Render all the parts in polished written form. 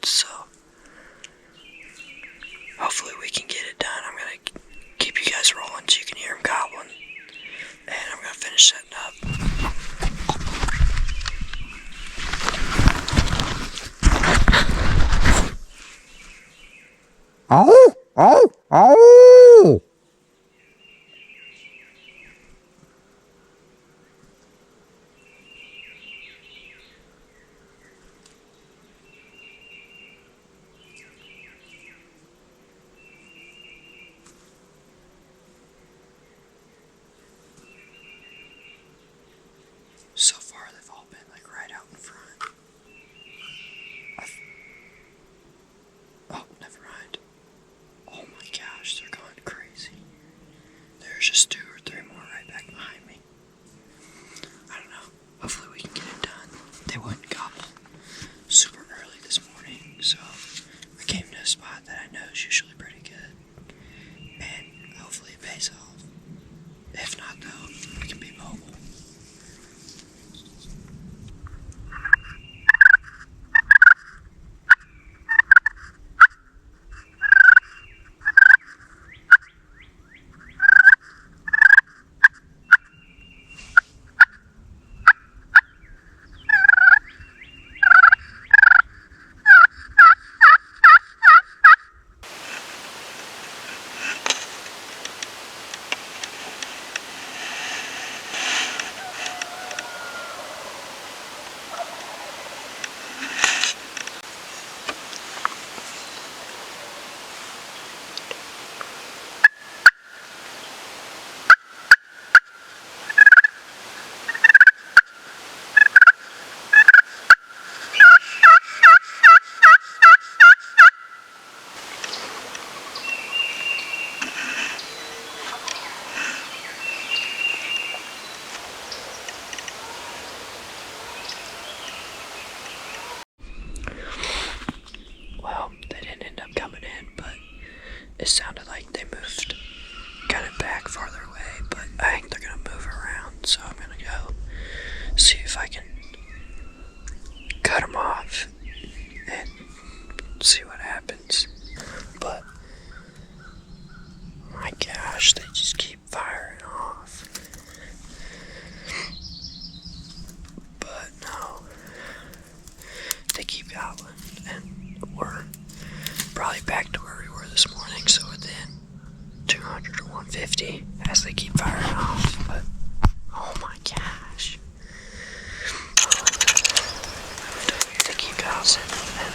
So hopefully we can get it done. I'm going to keep you guys rolling so you can hear them gobbling. And I'm going to finish setting up. Oh, oh, oh! So far, they've all been like right out in front. Oh, never mind. Oh my gosh, they're going crazy. There's just 2 or 3 more right back behind me. I don't know. Hopefully we can get it done. They wouldn't gobble super early this morning, so I came to a spot that I know is usually pretty good. And hopefully it pays off. If not, though, we can be mobile. Well, they didn't end up coming in, but it sounded like they moved, got it back farther away, but I think they're going to move around, so I'm going to go see if I can cut them off and see what happens. But, my gosh, they just keep firing off. But no, they keep gobbling, and we're probably back to where we were this morning, so within 200 or 150 as they keep firing off. But oh my gosh, they keep gobbling, and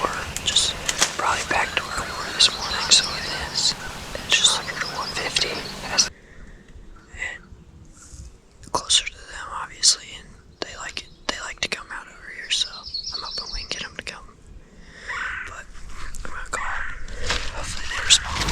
we're just probably back to where we were this morning, so within just 100 or 150 as and closer to them, obviously, and they like it. They like to come out over here, so I'm hoping we can get them to come. But I'm gonna call. Hopefully they respond.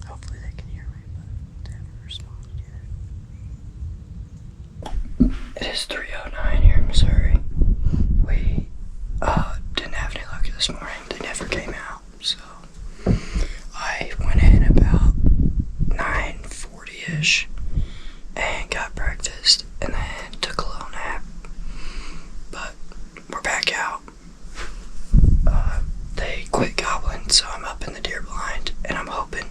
Hopefully they can hear me, but they haven't responded yet. It is 3:09 here in Missouri. We didn't have any luck this morning. They never came out, so I went in about 9:40ish and got breakfast and then took a little nap. But we're back out. They quit gobbling, so I'm up in the deer blind, and I'm hoping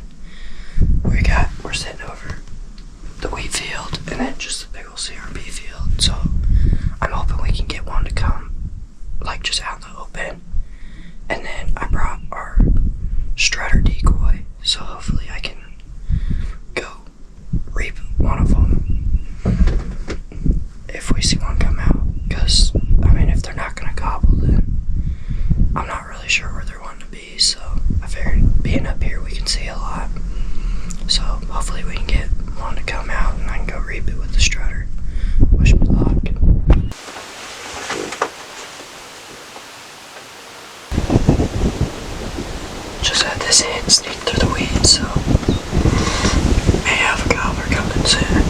we're sitting over the wheat field and then just a big old CRP field. So I'm hoping we can get one to come, like just out in the open. And then I brought our strutter decoy, so hopefully I can go reap one of them. if we see one come out. Because, I mean, if they're not gonna gobble, then I'm not really sure where they're wanting to be. So I figured being up here, we can see a lot. So hopefully we can get one to come out and I can go reap it with the strutter. Wish me luck. Just had this hen sneak through the weeds, so may have a gobbler coming soon.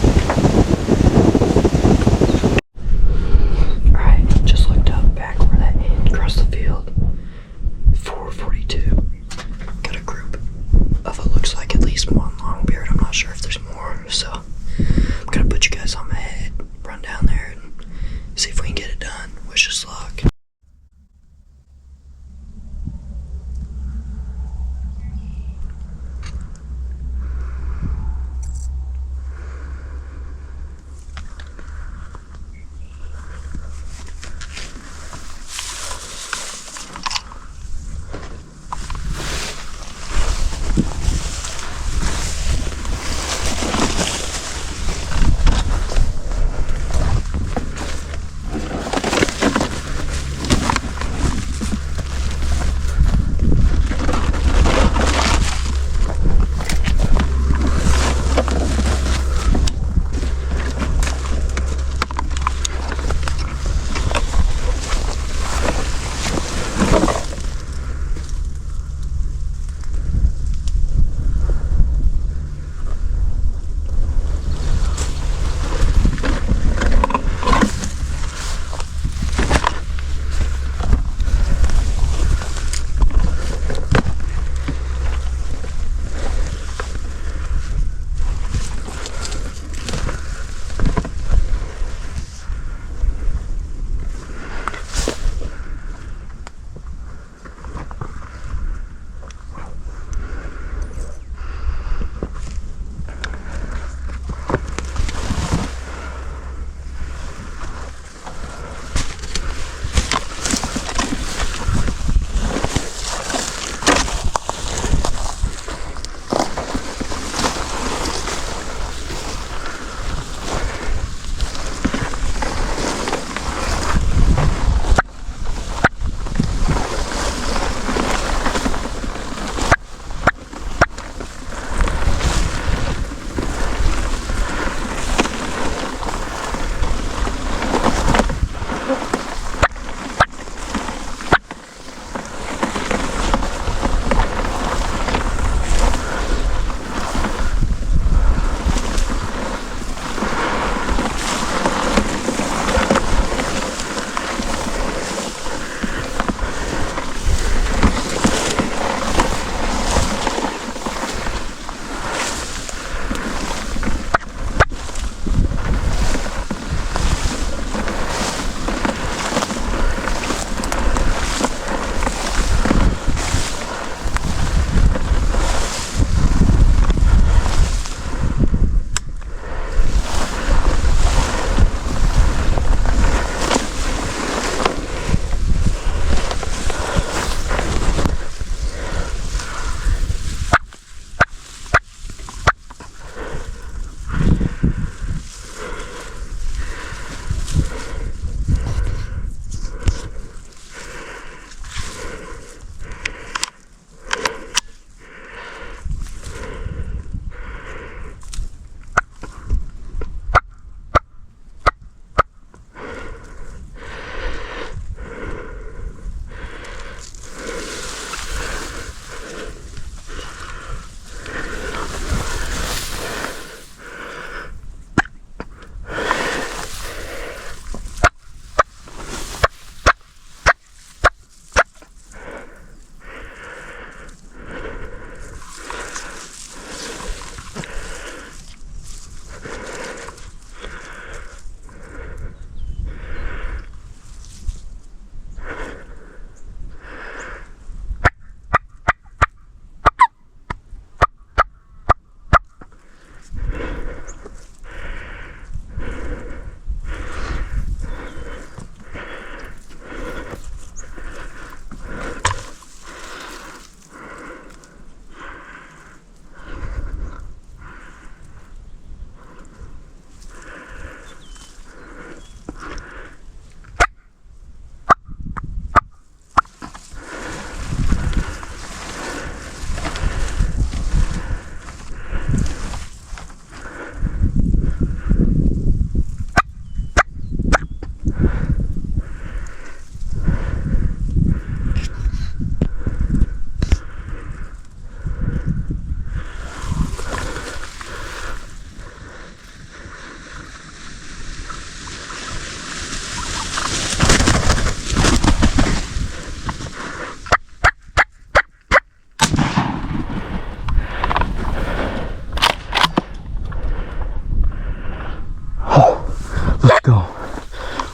Let's go.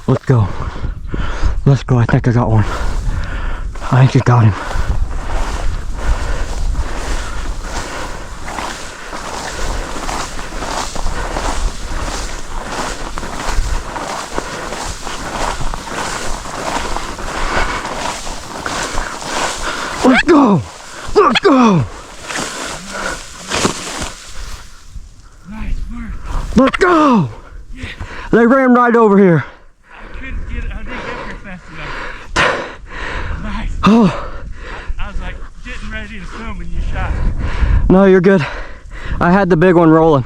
Let's go. Let's go. I think I got one. I think I got him. Let's go! Let's go! Nice work. Let's go! They ran right over here. I didn't get here fast enough. Nice. Oh, I was like getting ready to film when you shot. no, you're good. I had the big one rolling.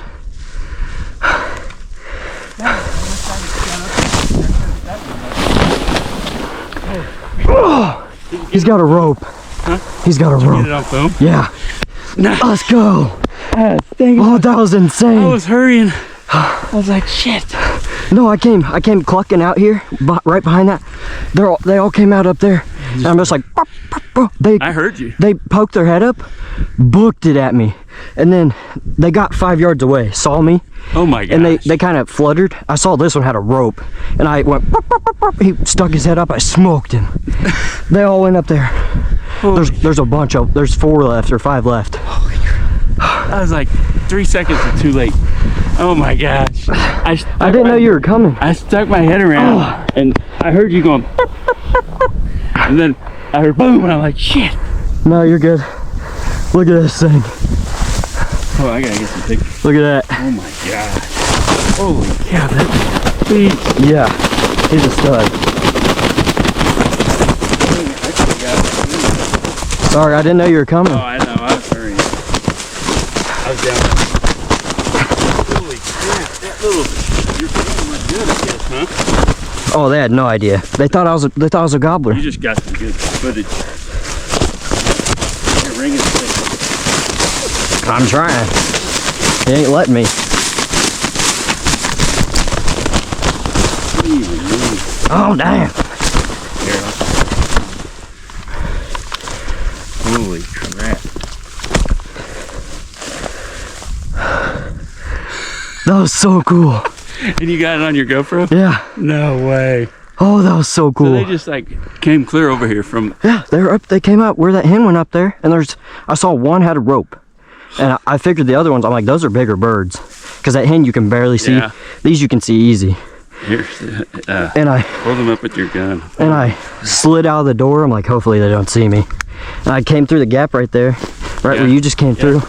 Oh, he's got a rope. Huh? He's got a Get rope. it on film. Yeah. Nice. Let's go. Dang it. Oh, that was insane. I was hurrying. I was like, shit. No, I came clucking out here, right behind that. They all came out up there, and I'm just like, "Pop, pop, pop." I heard you. They poked their head up, booked it at me, and then they got 5 yards away, saw me, Oh my gosh. and they kind of fluttered. I saw this one had a rope, and I went, "Pop, pop, pop, pop." He stuck his head up. I smoked him. They all went up there. There's a bunch of, there's 4 left or 5 left. I was like 3 seconds or too late. Oh my gosh. I didn't know you were coming. I stuck my head around and I heard you going and then I heard boom and I'm like, shit. No, you're good. Look at this thing. Oh, I gotta get some pictures. Look at that. Oh my gosh. Holy cow, that beast. Yeah, he's a stud. Sorry, I didn't know you were coming. Oh, I know. I was hurrying. I was down. Holy crap. That little, your film was good, I guess, huh? Oh, they had no idea. They thought I was a gobbler. You just got some good footage. You're ringing thick. I'm trying. He ain't letting me. Oh, damn. Here, holy crap. That was so cool. And you got it on your GoPro? Yeah. No way. Oh, that was so So cool. they just like came clear over here from. Yeah, they were up. They came out where that hen went up there, and I saw one had a rope, and I figured the other ones. I'm like, those are bigger birds, because that hen you can barely see. Yeah. These you can see easy. Here, And I hold them up with your gun. slid out of the door. I'm like, hopefully they don't see me. And I came through the gap right there, right where Yeah. you just came through.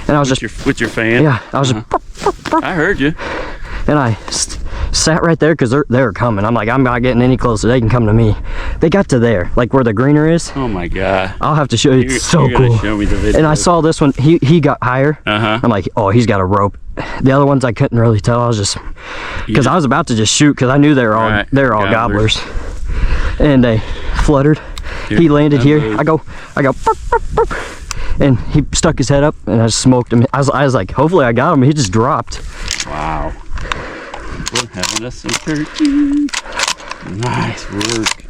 And I was With your fan? yeah, I was just, I heard you. and I sat right there because they were coming. I'm like, I'm not getting any closer. They can come to me. They got to there, like where the greener is. Oh my god. I'll have to show you. It's so you're gonna cool. show me the video. And I saw this one. He got higher. Uh-huh. I'm like, oh, he's got a rope. The other ones I couldn't really tell. I was just because I was about to just shoot because I knew they were all Right. gobblers. And they fluttered. Here, He landed here. moved. I go, burp, burp, burp. And he stuck his head up, and I smoked him. I was like, hopefully I got him. He just dropped. Wow. We're having us some turkey. Nice work.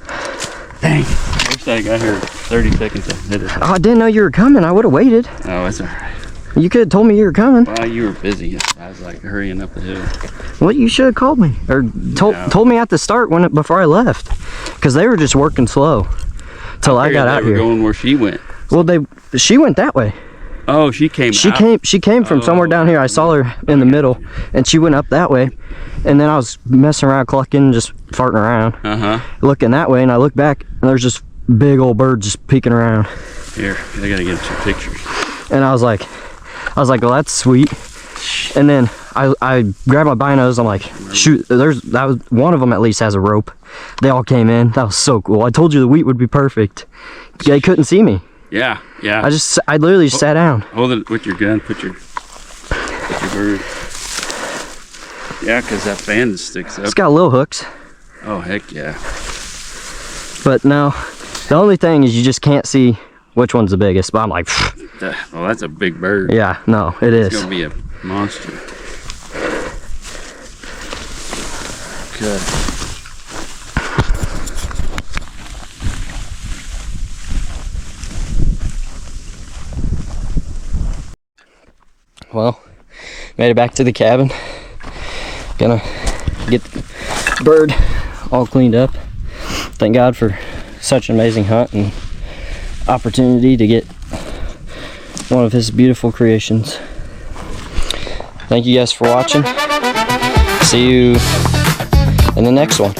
Dang it. I wish I got here 30 seconds ahead of time. Oh, I didn't know you were coming. I would have waited. Oh, that's alright. You could have told me you were coming. Well, you were busy. I was like hurrying up the hill. Well, you should have called me or told me at the start before I left, because they were just working slow till I got Figured out they were here. going where she went. Well, she went that way. Oh, she came out. She came from somewhere down here. I saw her in the middle, and she went up that way. And then I was messing around, clucking, just farting around, Uh-huh. looking that way, and I looked back, and there's just big old birds just peeking around. Here, I gotta get some pictures. And I was like, well, that's sweet. And then I grabbed my binos. I'm like, shoot, that was one of them at least has a rope. They all came in. That was so cool. I told you the wheat would be perfect. They couldn't see me. Yeah, yeah. I literally just sat down. Hold it with your gun. Put your bird. Yeah, because that fan sticks up. It's got little hooks, Oh, heck yeah. but no. The only thing is you just can't see which one's the biggest. But I'm like, Well, that's a big bird. yeah, no, it It's is. gonna be a monster. Good. Well, made it back to the cabin. Gonna bird all cleaned up. Thank God for such an amazing hunt and opportunity to get one of his beautiful creations. Thank you guys for watching. See you in the next one.